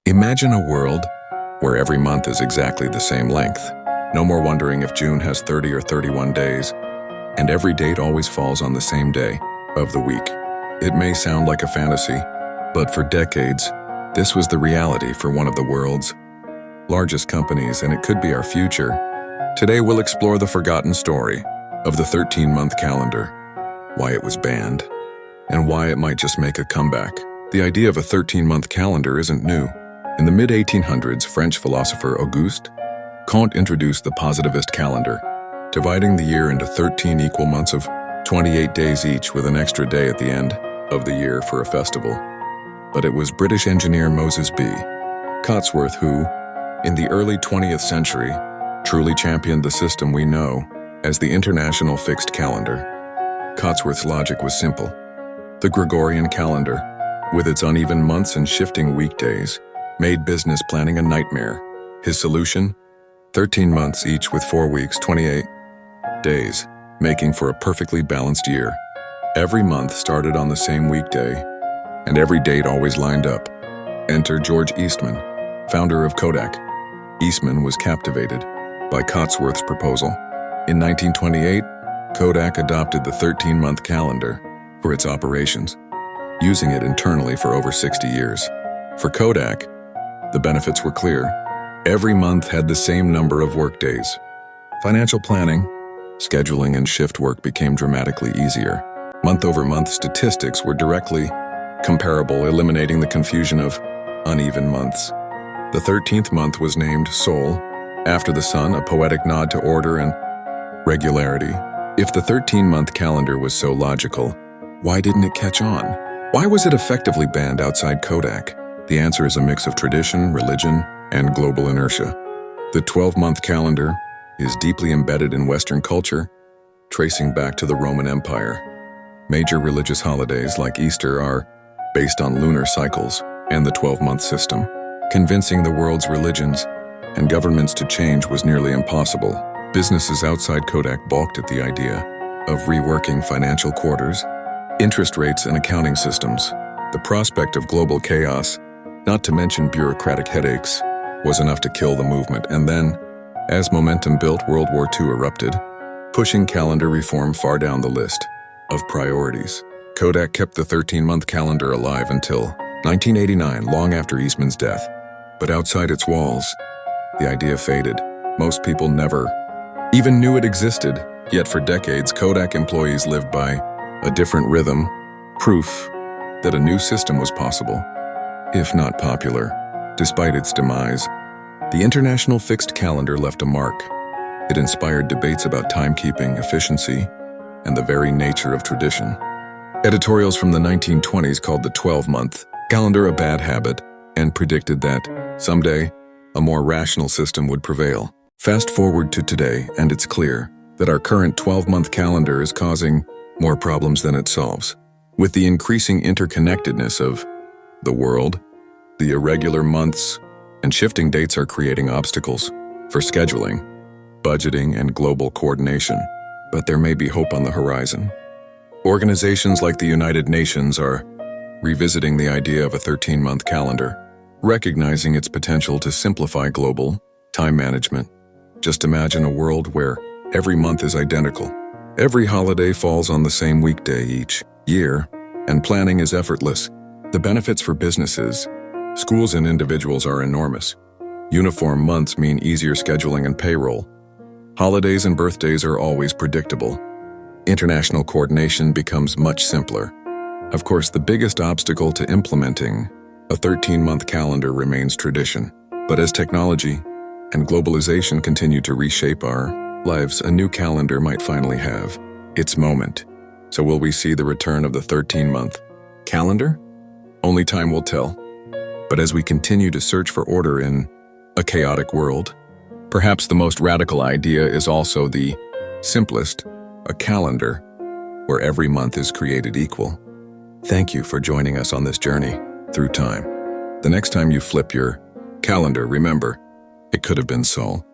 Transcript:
Imagine a world where every month is exactly the same length. No more wondering if June has 30 or 31 days, and every date always falls on the same day of the week. It may sound like a fantasy, but for decades, this was the reality for one of the world's largest companies, and it could be our future. Today we'll explore the forgotten story of the 13-month calendar, why it was banned, and why it might just make a comeback. The idea of a 13-month calendar isn't new. In the mid-1800s, French philosopher Auguste Comte introduced the positivist calendar, dividing the year into 13 equal months of 28 days each, with an extra day at the end of the year for a festival. But it was British engineer Moses B. Cotsworth who, in the early 20th century, truly championed the system we know as the International Fixed Calendar. Cotsworth's logic was simple. The Gregorian calendar, with its uneven months and shifting weekdays, made business planning a nightmare. His solution? 13 months each with 4 weeks, 28 days, making for a perfectly balanced year. Every month started on the same weekday, and every date always lined up. Enter George Eastman, founder of Kodak. Eastman was captivated by Cotsworth's proposal. In 1928, Kodak adopted the 13-month calendar for its operations, using it internally for over 60 years. For Kodak, the benefits were clear. Every month had the same number of workdays. Financial planning, scheduling, and shift work became dramatically easier. Month-over-month statistics were directly comparable, eliminating the confusion of uneven months. The 13th month was named Sol, after the sun, a poetic nod to order and regularity. If the 13-month calendar was so logical, why didn't it catch on? Why was it effectively banned outside Kodak? The answer is a mix of tradition, religion, and global inertia. The 12-month calendar is deeply embedded in Western culture, tracing back to the Roman Empire. Major religious holidays like Easter are based on lunar cycles and the 12-month system. Convincing the world's religions and governments to change was nearly impossible. Businesses outside Kodak balked at the idea of reworking financial quarters, interest rates, and accounting systems. The prospect of global chaos, not to mention bureaucratic headaches, was enough to kill the movement. And then, as momentum built, World War II erupted, pushing calendar reform far down the list of priorities. Kodak kept the 13-month calendar alive until 1989, long after Eastman's death. But outside its walls, the idea faded. Most people never even knew it existed, yet for decades Kodak employees lived by a different rhythm, proof that a new system was possible, if not popular. Despite its demise, the International Fixed Calendar left a mark. It inspired debates about timekeeping, efficiency, and the very nature of tradition. Editorials from the 1920s called the 12-month calendar a bad habit and predicted that, someday, a more rational system would prevail. Fast forward to today, and it's clear that our current 12-month calendar is causing more problems than it solves. With the increasing interconnectedness of the world, the irregular months and shifting dates are creating obstacles for scheduling, budgeting, and global coordination. But there may be hope on the horizon. Organizations like the United Nations are revisiting the idea of a 13-month calendar, recognizing its potential to simplify global time management. Just imagine a world where every month is identical. Every holiday falls on the same weekday each year, and planning is effortless. The benefits for businesses, schools, and individuals are enormous. Uniform months mean easier scheduling and payroll. Holidays and birthdays are always predictable. International coordination becomes much simpler. Of course, the biggest obstacle to implementing a 13-month calendar remains tradition. But as technology and globalization continue to reshape our lives, a new calendar might finally have its moment. So will we see the return of the 13-month calendar? Only time will tell. But as we continue to search for order in a chaotic world, perhaps the most radical idea is also the simplest, a calendar where every month is created equal. Thank you for joining us on this journey through time. The next time you flip your calendar, remember, it could have been Sol.